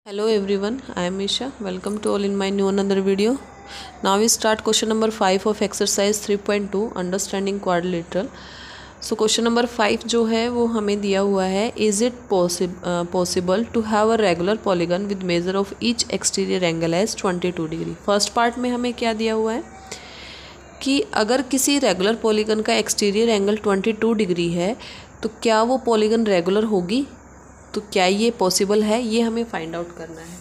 Hello everyone, I am Isha. Welcome to all in my new another video. Now we start question number 5 of exercise 3.2 understanding quadrilateral. So question number 5 जो है वो हमें दिया हुआ है, is it possible to have a regular polygon with measure of each exterior angle as 22 degree. First part में हमें क्या दिया हुआ है कि अगर किसी रेगुलर पॉलीगन का एक्सटीरियर एंगल 22 डिग्री है तो क्या वो पॉलीगन रेगुलर होगी, तो क्या ये पॉसिबल है, ये हमें फाइंड आउट करना है।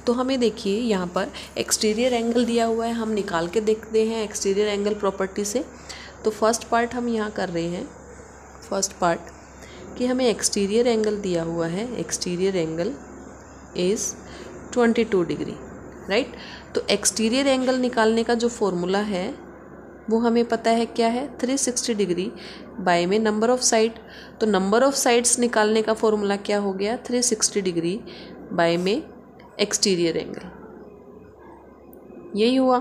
तो हमें देखिए यहाँ पर एक्सटीरियर एंगल दिया हुआ है, हम निकाल के देखते हैं एक्सटीरियर एंगल प्रॉपर्टी से। तो फर्स्ट पार्ट हम यहाँ कर रहे हैं, फर्स्ट पार्ट कि हमें एक्सटीरियर एंगल दिया हुआ है, exterior angle is 22 degree, right. तो एक्सटीरियर एंगल निकालने का जो फॉर्मूला है वो हमें पता है क्या है, 360 डिग्री बाय में नंबर ऑफ साइड। तो नंबर ऑफ साइड्स निकालने का फॉर्मूला क्या हो गया, 360 डिग्री बाय में एक्सटीरियर एंगल, यही हुआ,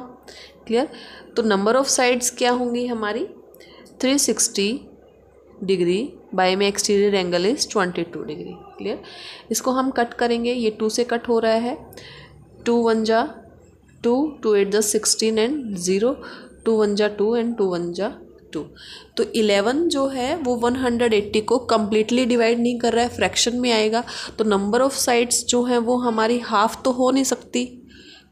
क्लियर। तो नंबर ऑफ साइड्स क्या होंगी हमारी, 360 डिग्री बाय में exterior angle is 22 degree, clear. इसको हम कट करेंगे, ये 2 से कट हो रहा है, 2 1 जा 2, 2 8 जा 16 एंड 0, 2 1 जा 2 एंड 2 1 जा 2। तो 11 जो है वो 180 को कम्प्लीटली डिवाइड नहीं कर रहा है, फ्रैक्शन में आएगा। तो नंबर ऑफ साइड्स जो हैं वो हमारी हाफ तो हो नहीं सकती,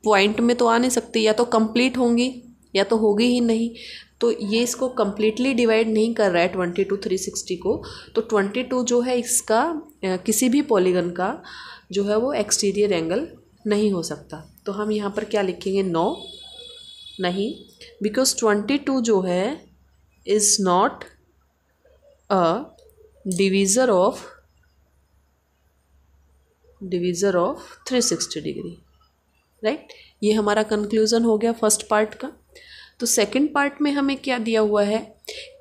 पॉइंट में तो आ नहीं सकती, या तो कंप्लीट होंगी या तो होगी ही नहीं। तो ये इसको कम्प्लीटली डिवाइड नहीं कर रहा है 22 360 को। तो 22 जो है इसका किसी भी पॉलीगन का जो है वो एक्सटीरियर एंगल नहीं हो सकता। तो हम यहाँ पर क्या लिखेंगे, नो, नहीं, बिकॉज 22 जो है is not a divisor of 360 degree, right. ये हमारा कंक्लूज़न हो गया फर्स्ट पार्ट का। तो सेकंड पार्ट में हमें क्या दिया हुआ है,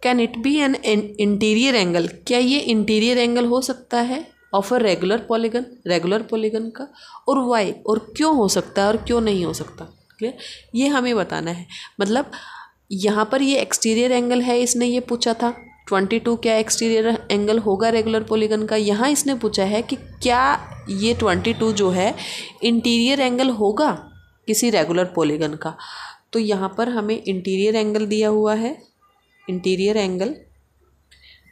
can it be an interior angle, क्या ये इंटीरियर एंगल हो सकता है ऑफ अ रेगुलर पॉलीगन का, और वाई, और क्यों हो सकता है और क्यों नहीं हो सकता, क्लियर। ये हमें बताना है। मतलब यहाँ पर ये एक्सटीरियर एंगल है, इसने ये पूछा था 22 क्या एक्सटीरियर एंगल होगा रेगुलर पॉलीगन का। यहाँ इसने पूछा है कि क्या ये 22 जो है इंटीरियर एंगल होगा किसी रेगुलर पॉलीगन का। तो यहाँ पर हमें इंटीरियर एंगल दिया हुआ है, interior angle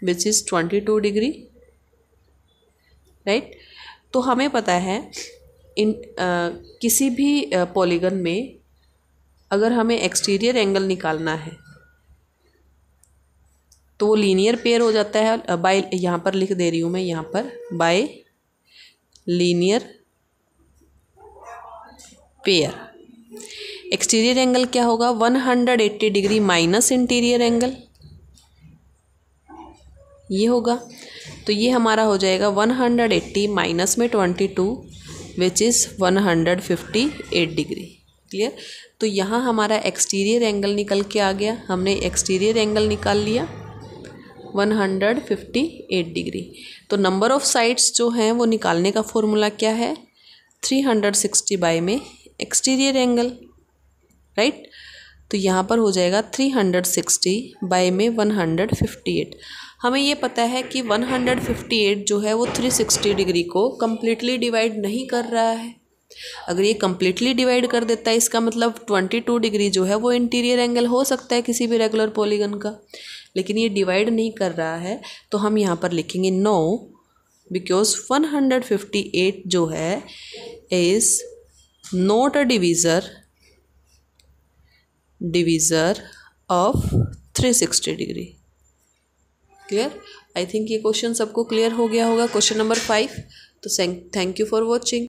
which is 22 degree, right. तो हमें पता है किसी भी पॉलीगन में अगर हमें एक्सटीरियर एंगल निकालना है तो वो लीनियर पेयर हो जाता है बाय, यहाँ पर लिख दे रही हूँ मैं, यहाँ पर bye linear pair. Exterior angle क्या होगा, 180 डिग्री माइनस इंटीरियर एंगल, ये होगा। तो ये हमारा हो जाएगा 180 माइनस में 22 विच इज़ 158 डिग्री, क्लियर। तो यहाँ हमारा एक्सटीरियर एंगल निकल के आ गया, हमने एक्सटीरियर एंगल निकाल लिया 158 डिग्री। तो नंबर ऑफ साइड्स जो हैं वो निकालने का फॉर्मूला क्या है, 360 बाय में एक्सटीरियर एंगल, राइट। तो यहाँ पर हो जाएगा 360 बाय में 158। हमें ये पता है कि 158 जो है वो 360 डिग्री को कम्प्लीटली डिवाइड नहीं कर रहा है। अगर ये कम्प्लीटली डिवाइड कर देता है इसका मतलब 22 डिग्री जो है वो इंटीरियर एंगल हो सकता है किसी भी रेगुलर पॉलीगन का, लेकिन ये डिवाइड नहीं कर रहा है। तो हम यहाँ पर लिखेंगे नो, बिकॉज 158 जो है is not a divisor of 360 degree, clear. I think ये क्वेश्चन सबको क्लियर हो गया होगा, क्वेश्चन नंबर 5। तो थैंक यू फॉर वॉचिंग।